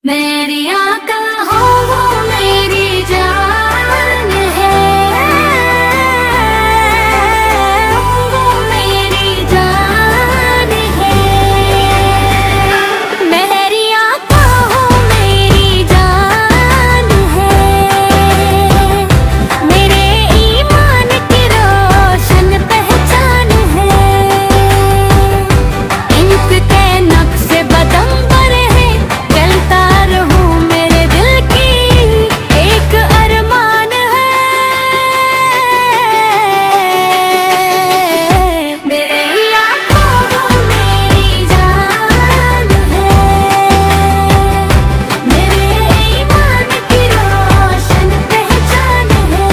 मेरी आका हो वो मेरी जान है, वो मेरी जान है। मेरी आका हो मेरी जान है, मेरे ईमान की रोशन पहचान है। इनक के नक्शे बदम पर है, चलता रहूं मेरे दिल की एक अरमान है। मेरे आका वो मेरी जान है, मेरे ईमान की रोशन पहचान है।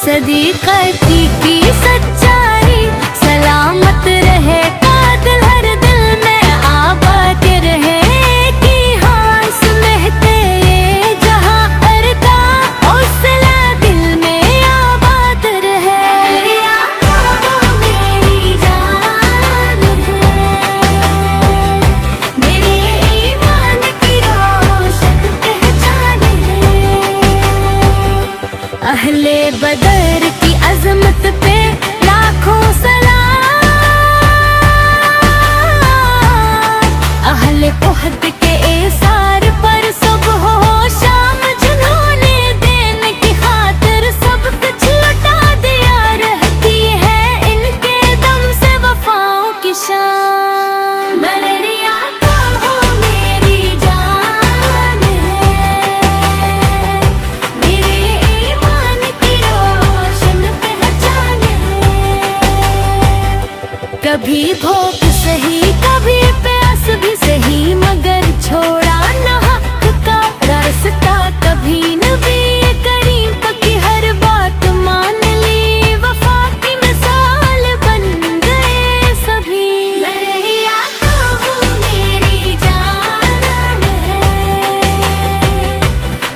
सदीक़ती की सच्चाई सलामत रहे, कातिल हर दिल में आबाद रहे। कि हास महते ये जहां करता हौसला दिल में आबाद रहे। मेरी आका वो मेरी जान है, मेरे ईमान की रोशन पहचान है। अहले बदर की अजमत पे लाखों सलाम, अहले उहद के एसार पर सुबह हो शाम, जिन्होंने देने की खातिर सब कुछ लुटा दिया। रहती है इनके दम से वफाओं की शान। मेरी आका हो मेरी जान है, मेरे ईमान की रोशन पहचान है। कभी भूख सही कभी प्यास भी सही, मगर छोड़ा न हक का रास्ता कभी। नबी करीम की हर बात मान ली, वफा की मिसाल बन गए सभी। मेरी आका वो मेरी जान है,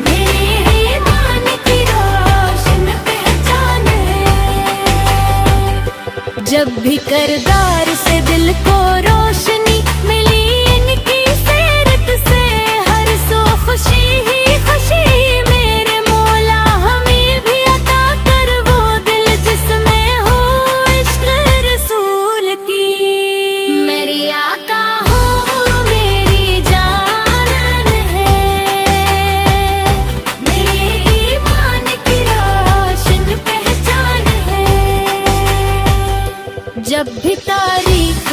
मेरे ईमान की रोशन पहचान है। जब भी करदार से दिल को रोशनी मिली, इनकी सीरत से हर सो खुशी ही खुशी। मेरे मौला हमें भी अता कर वो दिल जिसमें हो इश्क रसूल की। मेरी आका हो वो मेरी जान है, मेरे ईमान की रोशन पहचान है। जब भी तारीख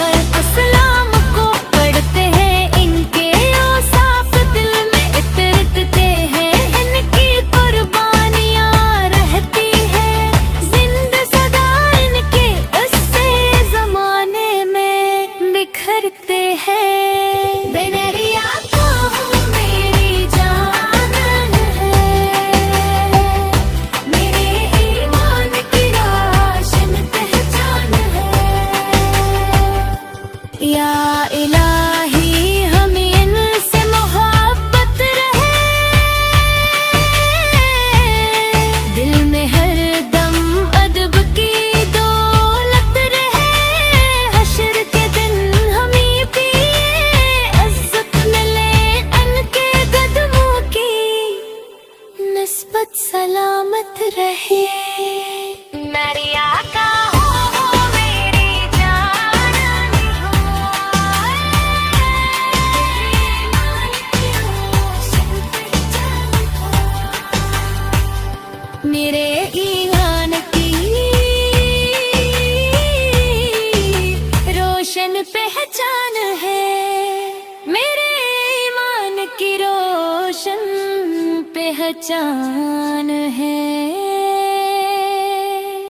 इस्लाम को पढ़ते हैं, इनके औसाफ दिल में इतरते हैं। इनकी कुर्बानियाँ रहती हैं जिंदा सदा, इनके उससे जमाने में बिखरते हैं। मेरी आका हो मेरी जान है, मेरे ईमान की रोशन पहचान है। या इलाही हमें इनसे मोहब्बत रहे, दिल में हर दम अदब की दौलत रहे। हश्र के दिन हमें भी इज्जत मिले, इनके कदमों की निस्बत सलामत रहे। मेरी आका हो वो मेरी जान है, मेरे ईमान की रोशन पहचान है। मेरे ईमान की रोशन पहचान है।